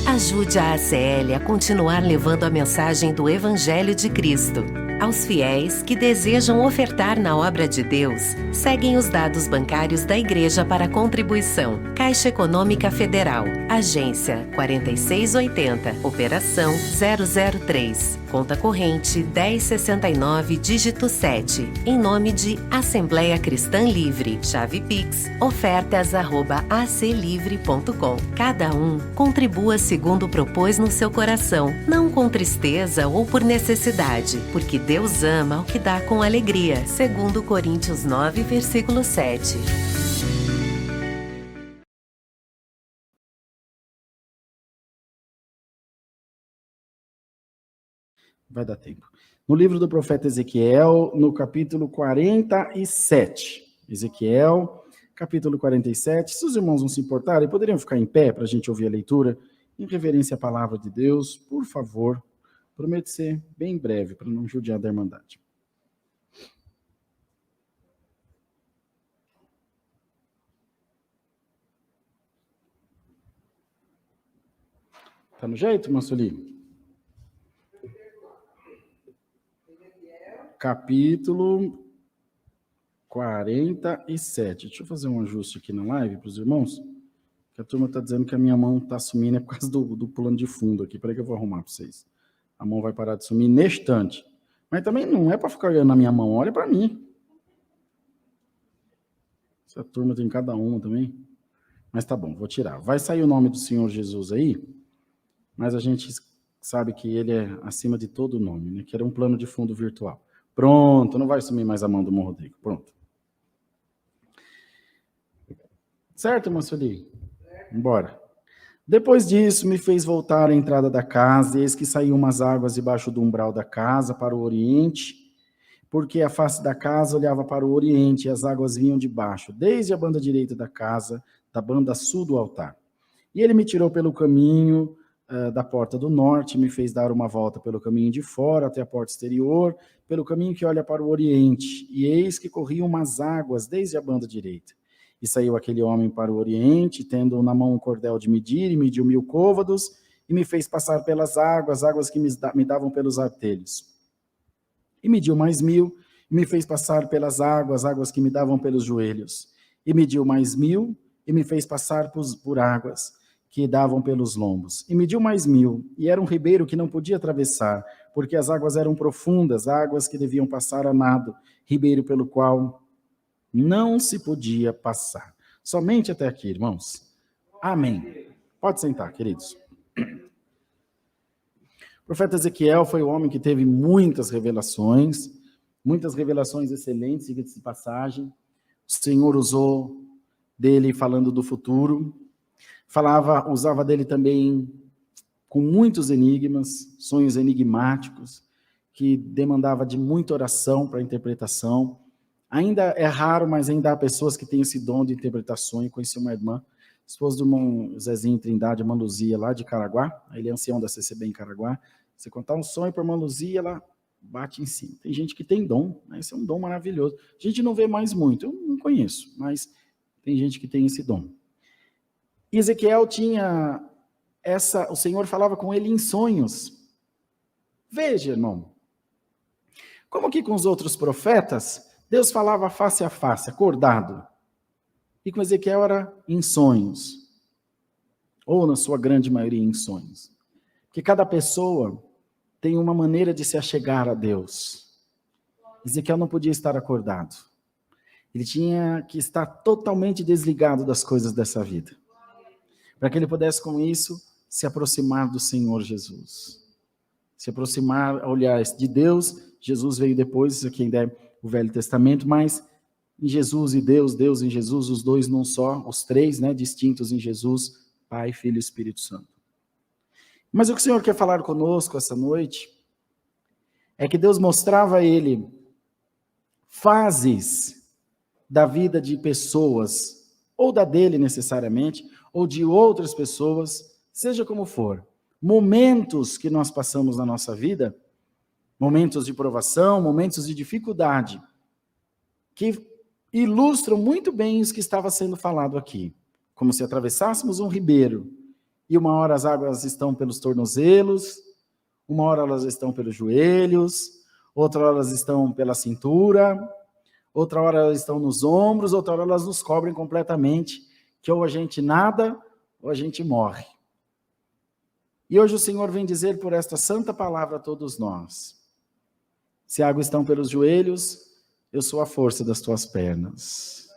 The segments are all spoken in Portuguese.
Ajude a ACL a continuar levando a mensagem do Evangelho de Cristo. Aos fiéis que desejam ofertar na obra de Deus, seguem os dados bancários da Igreja para contribuição. Caixa Econômica Federal, Agência 4680, Operação 003, Conta Corrente 1069, dígito 7, em nome de Assembleia Cristã Livre, chave Pix, ofertas@aclivre.com. Cada um contribua segundo propôs no seu coração, não com tristeza ou por necessidade, porque Deus ama o que dá com alegria, segundo Coríntios 9, versículo 7. Vai dar tempo. No livro do profeta Ezequiel, no capítulo 47. Ezequiel, capítulo 47. Se os irmãos não se importarem, poderiam ficar em pé para a gente ouvir a leitura, em reverência à palavra de Deus, por favor. Prometo ser bem breve, para não judiar da Irmandade. Tá no jeito, Mansuli? Capítulo 47. Deixa eu fazer um ajuste aqui na live para os irmãos, que a turma está dizendo que a minha mão está sumindo, é por causa do plano de fundo aqui. Peraí que eu vou arrumar para vocês. A mão vai parar de sumir neste instante. Mas também não é para ficar olhando na minha mão, olha para mim. Essa turma tem cada uma também. Mas tá bom, vou tirar. Vai sair o nome do Senhor Jesus aí, mas a gente sabe que ele é acima de todo nome, né? Que era um plano de fundo virtual. Pronto, não vai sumir mais a mão do irmão Rodrigo. Pronto. Certo, irmão Sueli? Embora. Depois disso, me fez voltar à entrada da casa, e eis que saíam umas águas debaixo do umbral da casa para o oriente, porque a face da casa olhava para o oriente, e as águas vinham de baixo, desde a banda direita da casa, da banda sul do altar. E ele me tirou pelo caminho da porta do norte, me fez dar uma volta pelo caminho de fora, até a porta exterior, pelo caminho que olha para o oriente, e eis que corriam umas águas desde a banda direita. E saiu aquele homem para o oriente, tendo na mão um cordel de medir, e mediu 1000 côvados, e me fez passar pelas águas que me davam pelos artelhos. E mediu mais 1000, e me fez passar pelas águas que me davam pelos joelhos. E mediu mais 1000, e me fez passar por águas que davam pelos lombos. E mediu mais 1000, e era um ribeiro que não podia atravessar, porque as águas eram profundas, águas que deviam passar a nado, ribeiro pelo qual não se podia passar. Somente até aqui, irmãos. Amém. Pode sentar, queridos. O profeta Ezequiel foi o homem que teve muitas revelações excelentes, diga-se de passagem. O Senhor usou dele falando do futuro, usava dele também com muitos enigmas, sonhos enigmáticos, que demandava de muita oração para interpretação. Ainda é raro, mas ainda há pessoas que têm esse dom de interpretar sonho. Conheci uma irmã, esposa do irmão Zezinho Trindade, irmã Luzia, lá de Caraguá. Ele é ancião da CCB em Caraguá. Você contar um sonho para a irmã Luzia, ela bate em cima. Tem gente que tem dom, né? Esse é um dom maravilhoso. A gente não vê mais muito, eu não conheço, mas tem gente que tem esse dom. E Ezequiel tinha o Senhor falava com ele em sonhos. Veja, irmão, como que com os outros profetas, Deus falava face a face, acordado. E com Ezequiel era em sonhos. Ou, na sua grande maioria, em sonhos. Porque cada pessoa tem uma maneira de se achegar a Deus. Ezequiel não podia estar acordado. Ele tinha que estar totalmente desligado das coisas dessa vida. Para que ele pudesse, com isso, se aproximar do Senhor Jesus. Se aproximar, olhar de Deus. Jesus veio depois, isso aqui ainda é o Velho Testamento, mas em Jesus e Deus, Deus em Jesus, os dois não só, os três, né, distintos em Jesus, Pai, Filho e Espírito Santo. Mas o que o Senhor quer falar conosco essa noite é que Deus mostrava a ele fases da vida de pessoas, ou da dele necessariamente, ou de outras pessoas, seja como for, momentos que nós passamos na nossa vida, momentos de provação, momentos de dificuldade, que ilustram muito bem isso que estava sendo falado aqui. Como se atravessássemos um ribeiro e uma hora as águas estão pelos tornozelos, uma hora elas estão pelos joelhos, outra hora elas estão pela cintura, outra hora elas estão nos ombros, outra hora elas nos cobrem completamente, que ou a gente nada ou a gente morre. E hoje o Senhor vem dizer por esta santa palavra a todos nós: se águas estão pelos joelhos, eu sou a força das tuas pernas.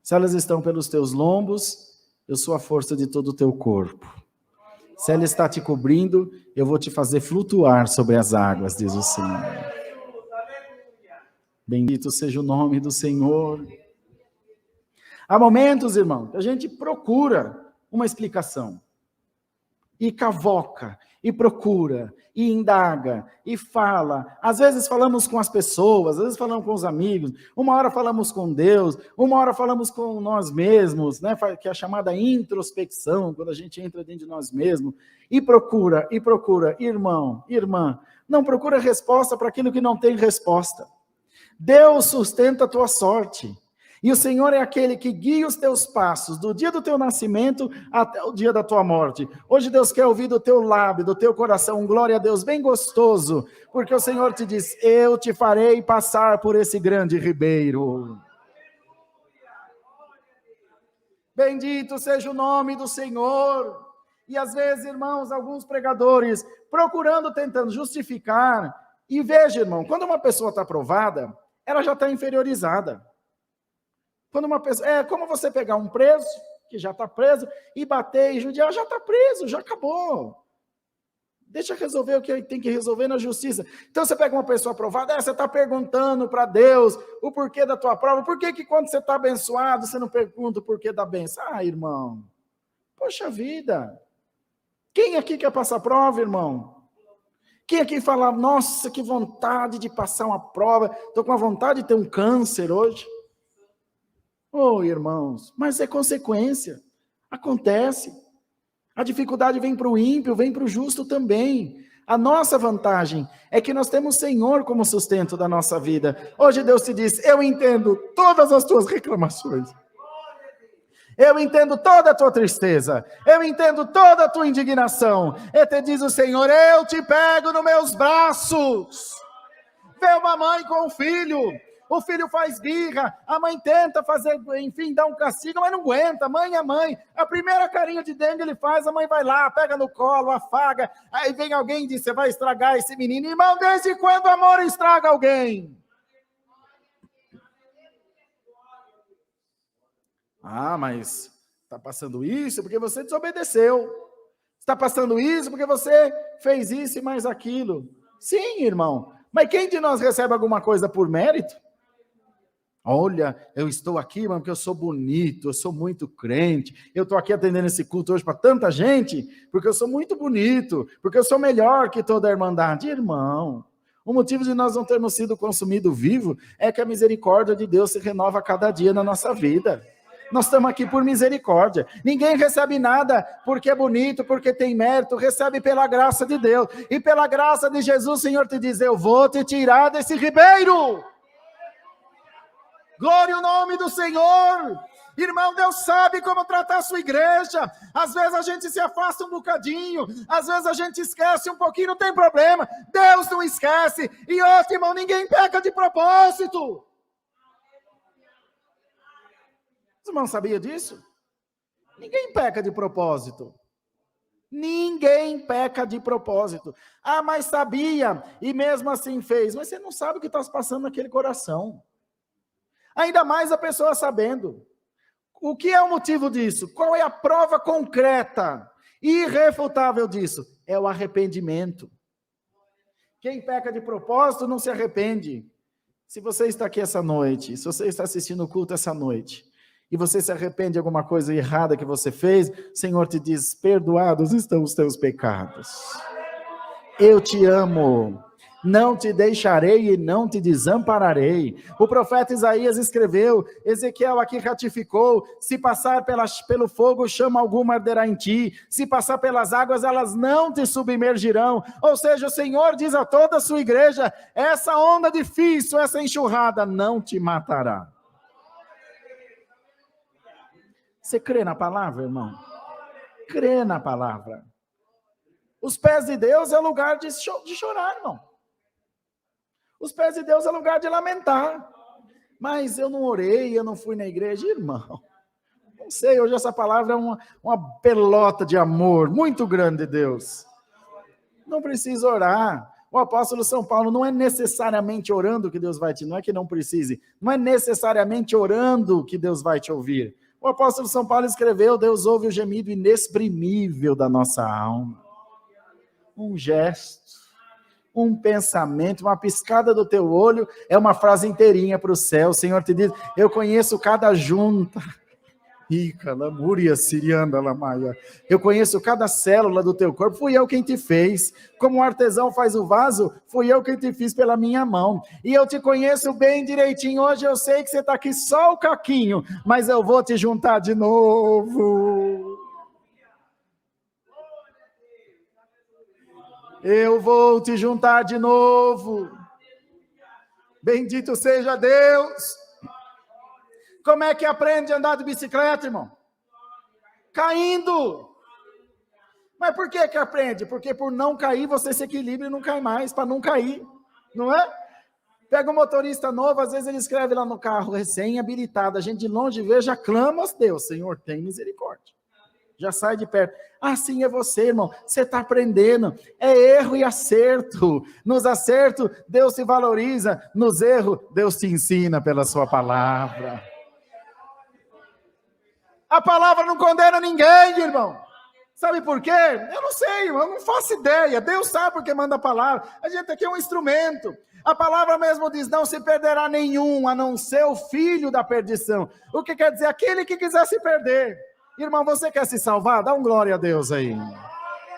Se elas estão pelos teus lombos, eu sou a força de todo o teu corpo. Se ela está te cobrindo, eu vou te fazer flutuar sobre as águas, diz o Senhor. Bendito seja o nome do Senhor. Há momentos, irmão, que a gente procura uma explicação. E cavoca, e procura, e indaga, e fala. Às vezes falamos com as pessoas, às vezes falamos com os amigos, uma hora falamos com Deus, uma hora falamos com nós mesmos, né? Que é a chamada introspecção, quando a gente entra dentro de nós mesmos, e procura, irmão, irmã, não procura resposta para aquilo que não tem resposta. Deus sustenta a tua sorte. E o Senhor é aquele que guia os teus passos, do dia do teu nascimento até o dia da tua morte. Hoje Deus quer ouvir do teu lábio, do teu coração, glória a Deus, bem gostoso, porque o Senhor te diz: eu te farei passar por esse grande ribeiro. Bendito seja o nome do Senhor. E às vezes, irmãos, alguns pregadores, procurando, tentando justificar, e veja, irmão, quando uma pessoa está provada, ela já está inferiorizada. Quando uma pessoa, é como você pegar um preso, que já está preso, e bater e judiar, já está preso, já acabou. Deixa resolver o que tem que resolver na justiça. Então você pega uma pessoa aprovada, você está perguntando para Deus o porquê da tua prova. Por que quando você está abençoado, você não pergunta o porquê da bênção? Ah, irmão, poxa vida. Quem aqui quer passar prova, irmão? Quem aqui fala: nossa, que vontade de passar uma prova, estou com a vontade de ter um câncer hoje? Oh, irmãos, mas é consequência, acontece. A dificuldade vem para o ímpio, vem para o justo também. A nossa vantagem é que nós temos o Senhor como sustento da nossa vida. Hoje Deus te diz: eu entendo todas as tuas reclamações. Eu entendo toda a tua tristeza. Eu entendo toda a tua indignação. E te diz o Senhor: eu te pego nos meus braços. Vê uma mãe com o filho faz birra, a mãe tenta fazer, enfim, dar um castigo, mas não aguenta. Mãe é mãe. A primeira carinha de dengue ele faz, a mãe vai lá, pega no colo, afaga. Aí vem alguém e diz: você vai estragar esse menino. Irmão, desde quando o amor estraga alguém? Ah, mas está passando isso porque você desobedeceu. Está passando isso porque você fez isso e mais aquilo. Sim, irmão. Mas quem de nós recebe alguma coisa por mérito? Olha, eu estou aqui, mano, porque eu sou bonito, eu sou muito crente, eu estou aqui atendendo esse culto hoje para tanta gente, porque eu sou muito bonito, porque eu sou melhor que toda a irmandade. Irmão, o motivo de nós não termos sido consumidos vivos é que a misericórdia de Deus se renova a cada dia na nossa vida. Nós estamos aqui por misericórdia. Ninguém recebe nada porque é bonito, porque tem mérito, recebe pela graça de Deus. E pela graça de Jesus, o Senhor te diz: eu vou te tirar desse ribeiro. Glória ao nome do Senhor. Irmão, Deus sabe como tratar a sua igreja. Às vezes a gente se afasta um bocadinho, às vezes a gente esquece um pouquinho, não tem problema. Deus não esquece. E outro, irmão, ninguém peca de propósito. Os irmãos sabiam disso? Ninguém peca de propósito. Ninguém peca de propósito. Ah, mas sabia, e mesmo assim fez. Mas você não sabe o que está se passando naquele coração. Ainda mais a pessoa sabendo. O que é o motivo disso? Qual é a prova concreta, irrefutável disso? É o arrependimento. Quem peca de propósito não se arrepende. Se você está aqui essa noite, se você está assistindo o culto essa noite, e você se arrepende de alguma coisa errada que você fez, o Senhor te diz: perdoados estão os teus pecados. Eu te amo. Não te deixarei e não te desampararei. O profeta Isaías escreveu, Ezequiel aqui ratificou: se passar pelo fogo, chama alguma arderá em ti. Se passar pelas águas, elas não te submergirão. Ou seja, o Senhor diz a toda a sua igreja: essa onda difícil, essa enxurrada não te matará. Você crê na palavra, irmão? crê na palavra. Os pés de Deus é lugar de chorar, irmão. Os pés de Deus é lugar de lamentar. Mas eu não orei, eu não fui na igreja, irmão. Não sei, hoje essa palavra é uma pelota de amor muito grande de Deus. Não precisa orar. O apóstolo São Paulo não é necessariamente orando que Deus vai te... Não é que não precise. Não é necessariamente orando que Deus vai te ouvir. O apóstolo São Paulo escreveu: Deus ouve o gemido inexprimível da nossa alma. Um gesto, um pensamento, uma piscada do teu olho, é uma frase inteirinha para o céu. O Senhor te diz: eu conheço cada junta. Eu conheço cada célula do teu corpo, fui eu quem te fez. Como o artesão faz o vaso, fui eu quem te fiz pela minha mão. E eu te conheço bem direitinho. Hoje eu sei que você está aqui só o caquinho, mas eu vou te juntar de novo. Eu vou te juntar de novo. Bendito seja Deus. Como é que aprende a andar de bicicleta, irmão? Caindo. Mas por que aprende? Porque por não cair, você se equilibra e não cai mais, para não cair, não é? Pega um motorista novo, às vezes ele escreve lá no carro, recém-habilitado, a gente de longe vê, já clama a Deus: Senhor, tem misericórdia. Já sai de perto. Assim é você, irmão, você está aprendendo, é erro e acerto. Nos acertos, Deus se valoriza, nos erros, Deus te ensina pela sua palavra. A palavra não condena ninguém, irmão. Sabe por quê? Eu não sei, irmão, eu não faço ideia. Deus sabe por que manda a palavra. A gente aqui é um instrumento. A palavra mesmo diz: não se perderá nenhum, a não ser o filho da perdição. O que quer dizer? Aquele que quiser se perder. Irmão, você quer se salvar? Dá um glória a Deus aí.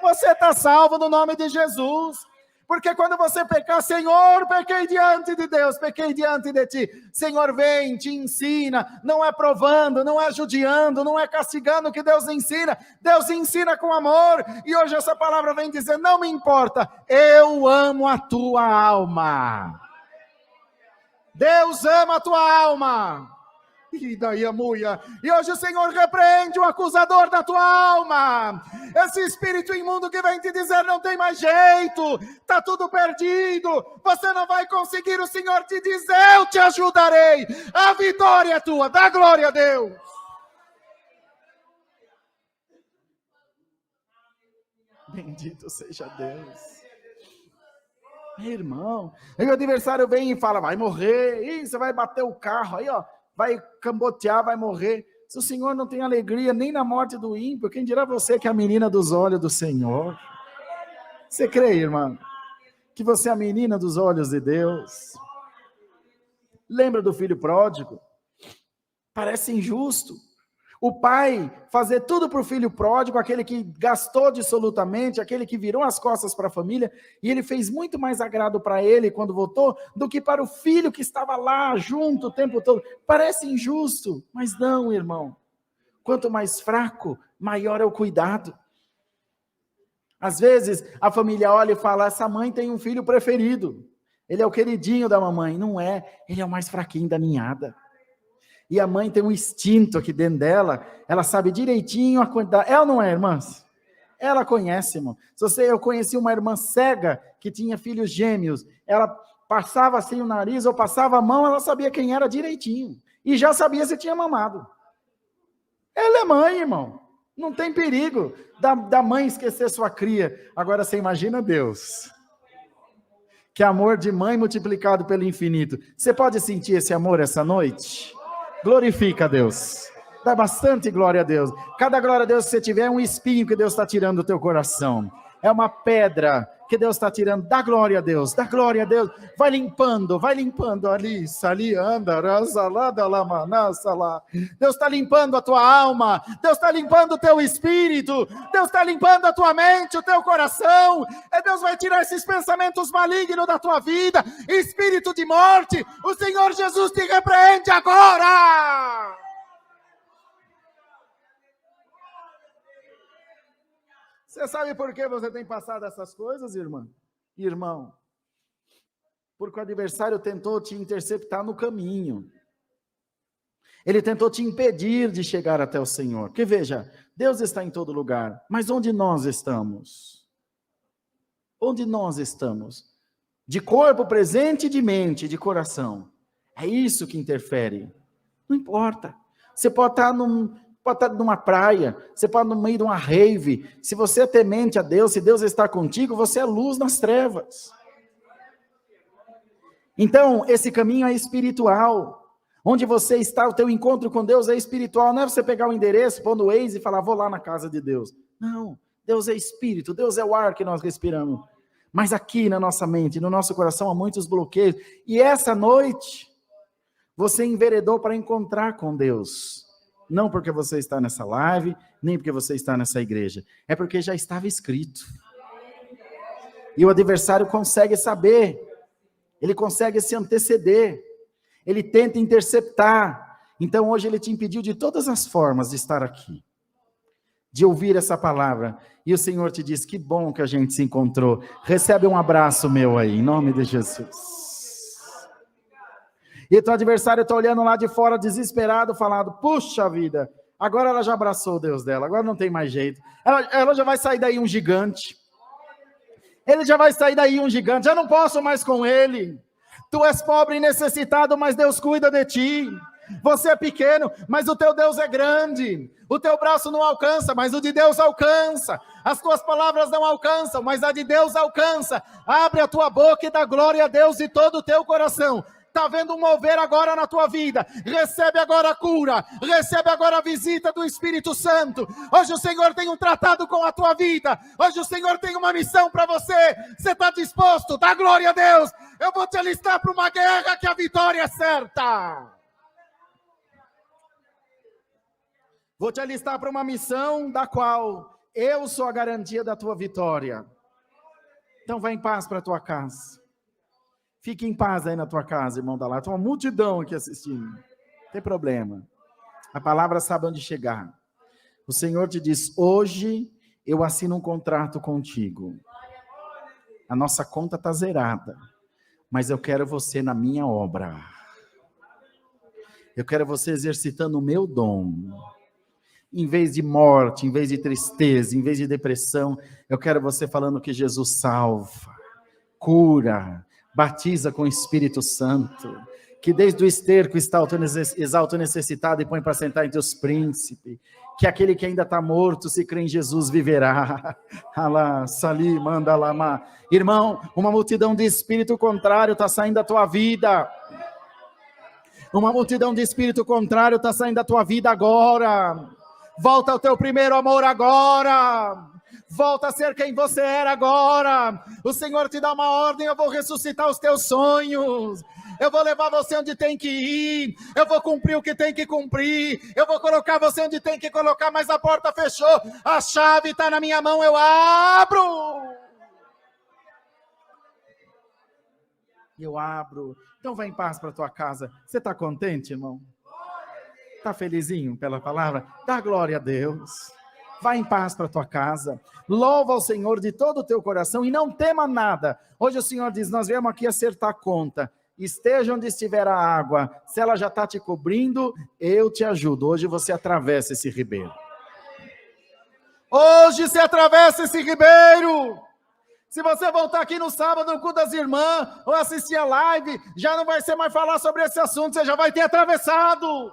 Você está salvo no nome de Jesus. Porque quando você pecar: Senhor, pequei diante de Deus, pequei diante de ti. Senhor, vem, te ensina. Não é provando, não é judiando, não é castigando que Deus ensina. Deus ensina com amor. E hoje essa palavra vem dizer: não me importa, eu amo a tua alma. Deus ama a tua alma. E daí a mulher. E hoje o Senhor repreende o acusador da tua alma. Esse espírito imundo que vem te dizer: não tem mais jeito, está tudo perdido, você não vai conseguir. O Senhor te diz: eu te ajudarei, a vitória é tua. Dá glória a Deus. Bendito seja Deus. Irmão, aí o adversário vem e fala: vai morrer, ih, você vai bater o carro aí, ó, vai cambotear, vai morrer. Se o Senhor não tem alegria nem na morte do ímpio, quem dirá você que é a menina dos olhos do Senhor? Você crê, irmão, que você é a menina dos olhos de Deus? Lembra do filho pródigo? Parece injusto. O pai fazer tudo para o filho pródigo, aquele que gastou dissolutamente, aquele que virou as costas para a família, e ele fez muito mais agrado para ele quando voltou, do que para o filho que estava lá junto o tempo todo. Parece injusto, mas não, irmão. Quanto mais fraco, maior é o cuidado. Às vezes, a família olha e fala: essa mãe tem um filho preferido. Ele é o queridinho da mamãe. Não é, ele é o mais fraquinho da ninhada. E a mãe tem um instinto aqui dentro dela, ela sabe direitinho a quantidade. Ela não é, irmãs? Ela conhece, irmão. Eu conheci uma irmã cega que tinha filhos gêmeos. Ela passava assim o nariz ou passava a mão, ela sabia quem era direitinho. E já sabia se tinha mamado. Ela é mãe, irmão. Não tem perigo da mãe esquecer sua cria. Agora você imagina Deus. Que amor de mãe multiplicado pelo infinito. Você pode sentir esse amor essa noite? Glorifica a Deus, dá bastante glória a Deus. Cada glória a Deus que você tiver é um espinho que Deus está tirando do teu coração, é uma pedra que Deus está tirando. Dá glória a Deus, dá glória a Deus. Vai limpando ali, anda, Deus está limpando a tua alma, Deus está limpando o teu espírito, Deus está limpando a tua mente, o teu coração. Deus vai tirar esses pensamentos malignos da tua vida, espírito de morte. O Senhor Jesus te repreende agora. Você sabe por que você tem passado essas coisas, irmã? Irmão, porque o adversário tentou te interceptar no caminho. Ele tentou te impedir de chegar até o Senhor. Porque veja, Deus está em todo lugar. Mas onde nós estamos? Onde nós estamos? De corpo presente, de mente, de coração. É isso que interfere. Não importa. Você pode estar numa praia, você pode estar no meio de uma rave. Se você é temente a Deus, se Deus está contigo, você é luz nas trevas. Então, esse caminho é espiritual. Onde você está, o teu encontro com Deus é espiritual. Não é você pegar o endereço, pôr no Waze e falar, vou lá na casa de Deus. Não, Deus é espírito, Deus é o ar que nós respiramos. Mas aqui na nossa mente, no nosso coração, há muitos bloqueios. E essa noite, você enveredou para encontrar com Deus. Não porque você está nessa live, nem porque você está nessa igreja. É porque já estava escrito. E o adversário consegue saber. Ele consegue se anteceder. Ele tenta interceptar. Então hoje ele te impediu de todas as formas de estar aqui. De ouvir essa palavra. E o Senhor te diz, que bom que a gente se encontrou. Recebe um abraço meu aí, em nome de Jesus. E teu adversário está olhando lá de fora, desesperado, falando, puxa vida, agora ela já abraçou o Deus dela, agora não tem mais jeito. Ela já vai sair daí um gigante. Ele já vai sair daí um gigante, já não posso mais com ele. Tu és pobre e necessitado, mas Deus cuida de ti. Você é pequeno, mas o teu Deus é grande. O teu braço não alcança, mas o de Deus alcança. As tuas palavras não alcançam, mas a de Deus alcança. Abre a tua boca e dá glória a Deus de todo o teu coração. Está vendo um mover agora na tua vida. Recebe agora a cura. Recebe agora a visita do Espírito Santo. Hoje o Senhor tem um tratado com a tua vida. Hoje o Senhor tem uma missão para você. Você está disposto? Dá glória a Deus. Eu vou te alistar para uma guerra que a vitória é certa. Vou te alistar para uma missão da qual eu sou a garantia da tua vitória. Então vai em paz para a tua casa. Fique em paz aí na tua casa, irmão da lá. Tem uma multidão aqui assistindo. Não tem problema. A palavra sabe onde chegar. O Senhor te diz, hoje eu assino um contrato contigo. A nossa conta está zerada. Mas eu quero você na minha obra. Eu quero você exercitando o meu dom. Em vez de morte, em vez de tristeza, em vez de depressão, eu quero você falando que Jesus salva, cura, batiza com o Espírito Santo, que desde o esterco exalta o necessitado e põe para sentar entre os príncipes, que aquele que ainda está morto, se crê em Jesus, viverá. Alá, sali, manda lá. Irmão, uma multidão de espírito contrário está saindo da tua vida. Uma multidão de espírito contrário está saindo da tua vida agora. Volta ao teu primeiro amor agora. Volta a ser quem você era agora. O Senhor te dá uma ordem, eu vou ressuscitar os teus sonhos. Eu vou levar você onde tem que ir. Eu vou cumprir o que tem que cumprir. Eu vou colocar você onde tem que colocar, mas a porta fechou. A chave está na minha mão, eu abro. Eu abro. Então vai em paz para a tua casa. Você está contente, irmão? Está felizinho pela palavra? Dá glória a Deus. Vai em paz para a tua casa. Louva ao Senhor de todo o teu coração e não tema nada. Hoje o Senhor diz, nós viemos aqui acertar a conta. Esteja onde estiver a água. Se ela já está te cobrindo, eu te ajudo. Hoje você atravessa esse ribeiro. Hoje você atravessa esse ribeiro. Se você voltar aqui no sábado no culto das irmãs ou assistir a live, já não vai ser mais falar sobre esse assunto, você já vai ter atravessado.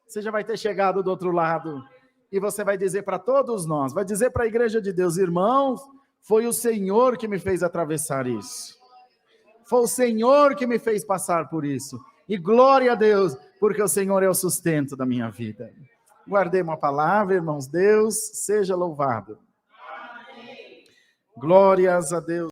Você já vai ter chegado do outro lado. E você vai dizer para todos nós, vai dizer para a igreja de Deus, irmãos, foi o Senhor que me fez atravessar isso. Foi o Senhor que me fez passar por isso. E glória a Deus, porque o Senhor é o sustento da minha vida. Guardei uma palavra, irmãos, Deus seja louvado. Glórias a Deus.